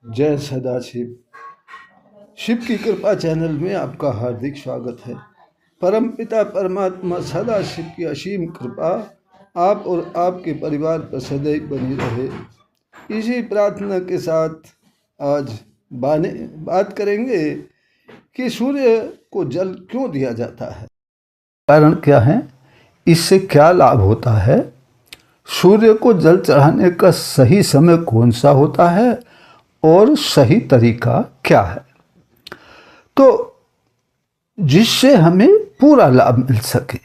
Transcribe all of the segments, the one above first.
जय सदाशिव। शिव की कृपा चैनल में आपका हार्दिक स्वागत है। परमपिता परमात्मा सदाशिव की असीम कृपा आप और आपके परिवार पर सदैव बनी रहे, इसी प्रार्थना के साथ आज बात करेंगे कि सूर्य को जल क्यों दिया जाता है, कारण क्या है, इससे क्या लाभ होता है, सूर्य को जल चढ़ाने का सही समय कौन सा होता है और सही तरीका क्या है, तो जिससे हमें पूरा लाभ मिल सके।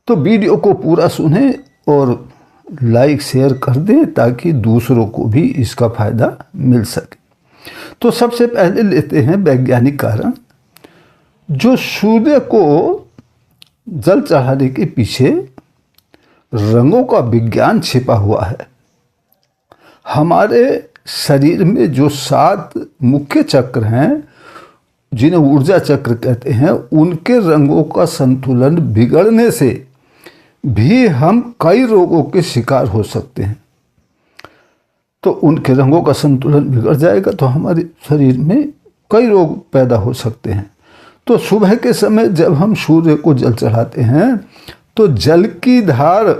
तो वीडियो को पूरा सुने और लाइक शेयर कर दें ताकि दूसरों को भी इसका फायदा मिल सके। तो सबसे पहले लेते हैं वैज्ञानिक कारण। जो सूर्य को जल चढ़ाने के पीछे रंगों का विज्ञान छिपा हुआ है। हमारे शरीर में जो 7 मुख्य चक्र हैं, जिन्हें ऊर्जा चक्र कहते हैं, उनके रंगों का संतुलन बिगड़ने से भी हम कई रोगों के शिकार हो सकते हैं। तो उनके रंगों का संतुलन बिगड़ जाएगा तो हमारे शरीर में कई रोग पैदा हो सकते हैं। तो सुबह के समय जब हम सूर्य को जल चढ़ाते हैं तो जल की धार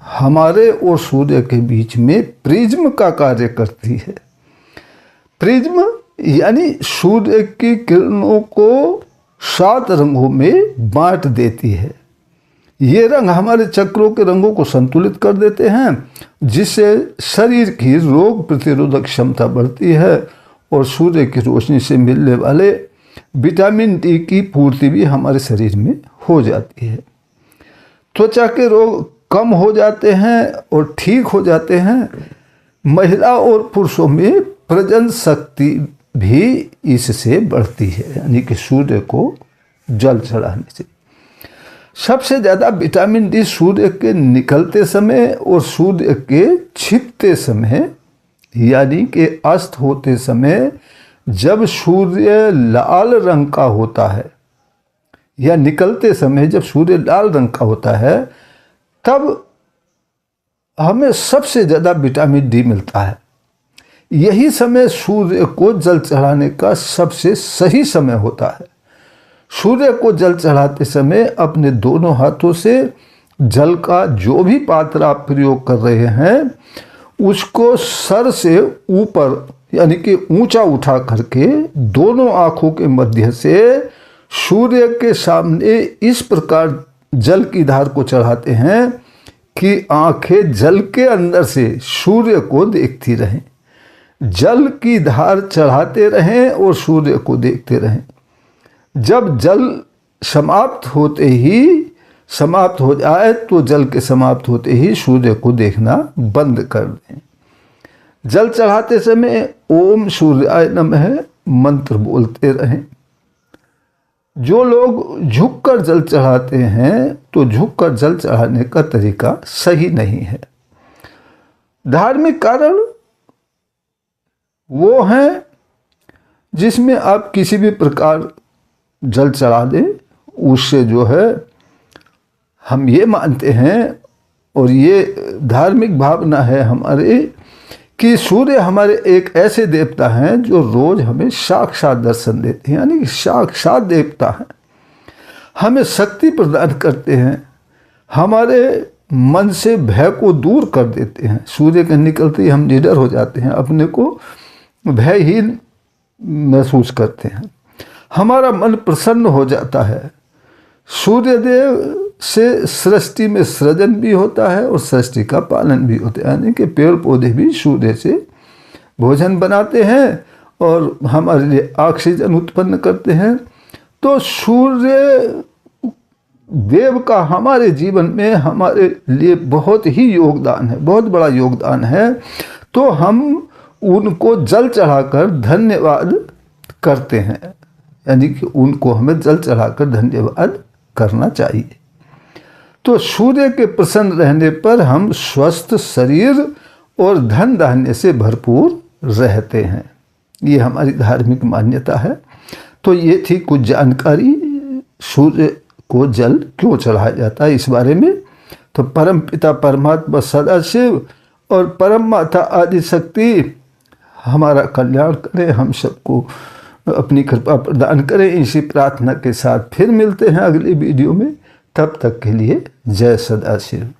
हमारे और सूर्य के बीच में प्रिज्म का कार्य करती है। प्रिज्म यानी सूर्य की किरणों को 7 रंगों में बांट देती है। ये रंग हमारे चक्रों के रंगों को संतुलित कर देते हैं, जिससे शरीर की रोग प्रतिरोधक क्षमता बढ़ती है और सूर्य की रोशनी से मिलने वाले विटामिन डी की पूर्ति भी हमारे शरीर में हो जाती है। त्वचा के रोग कम हो जाते हैं और ठीक हो जाते हैं। महिला और पुरुषों में प्रजनन शक्ति भी इससे बढ़ती है, यानी कि सूर्य को जल चढ़ाने से। सबसे ज़्यादा विटामिन डी सूर्य के निकलते समय और सूर्य के छिपते समय, यानी कि अस्त होते समय, जब सूर्य लाल रंग का होता है या निकलते समय जब सूर्य लाल रंग का होता है, तब हमें सबसे ज़्यादा विटामिन डी मिलता है। यही समय सूर्य को जल चढ़ाने का सबसे सही समय होता है। सूर्य को जल चढ़ाते समय अपने दोनों हाथों से जल का जो भी पात्र आप प्रयोग कर रहे हैं, उसको सर से ऊपर यानी कि ऊंचा उठा करके दोनों आँखों के मध्य से सूर्य के सामने इस प्रकार जल की धार को चढ़ाते हैं कि आंखें जल के अंदर से सूर्य को देखती रहें। जल की धार चढ़ाते रहें और सूर्य को देखते रहें। जब जल समाप्त हो जाए तो जल के समाप्त होते ही सूर्य को देखना बंद कर दें। जल चढ़ाते समय ओम सूर्याय नमः मंत्र बोलते रहें। जो लोग झुककर जल चढ़ाते हैं तो झुककर जल चढ़ाने का तरीका सही नहीं है। धार्मिक कारण वो हैं जिसमें आप किसी भी प्रकार जल चढ़ा दें, उससे जो है हम ये मानते हैं और ये धार्मिक भावना है हमारे कि सूर्य हमारे एक ऐसे देवता हैं जो रोज हमें साक्षात दर्शन देते हैं, यानी कि साक्षात देवता हैं। हमें शक्ति प्रदान करते हैं, हमारे मन से भय को दूर कर देते हैं। सूर्य के निकलते ही हम निडर हो जाते हैं, अपने को भयहीन महसूस करते हैं, हमारा मन प्रसन्न हो जाता है। सूर्यदेव से सृष्टि में सृजन भी होता है और सृष्टि का पालन भी होता है, यानी कि पेड़ पौधे भी सूर्य से भोजन बनाते हैं और हमारे लिए ऑक्सीजन उत्पन्न करते हैं। तो सूर्य देव का हमारे जीवन में हमारे लिए बहुत ही योगदान है, बहुत बड़ा योगदान है। तो हम उनको जल चढ़ाकर धन्यवाद करते हैं, यानी कि उनको हमें जल चढ़ाकर धन्यवाद करना चाहिए। तो सूर्य के प्रसन्न रहने पर हम स्वस्थ शरीर और धन धान्य से भरपूर रहते हैं। ये हमारी धार्मिक मान्यता है। तो ये थी कुछ जानकारी सूर्य को जल क्यों चढ़ाया जाता है इस बारे में। तो परम पिता परमात्मा सदाशिव और परम माता आदि शक्ति हमारा कल्याण करे, हम सबको अपनी कृपा प्रदान करें। इसी प्रार्थना के साथ फिर मिलते हैं अगली वीडियो में। तब तक के लिए जय सदाशिव।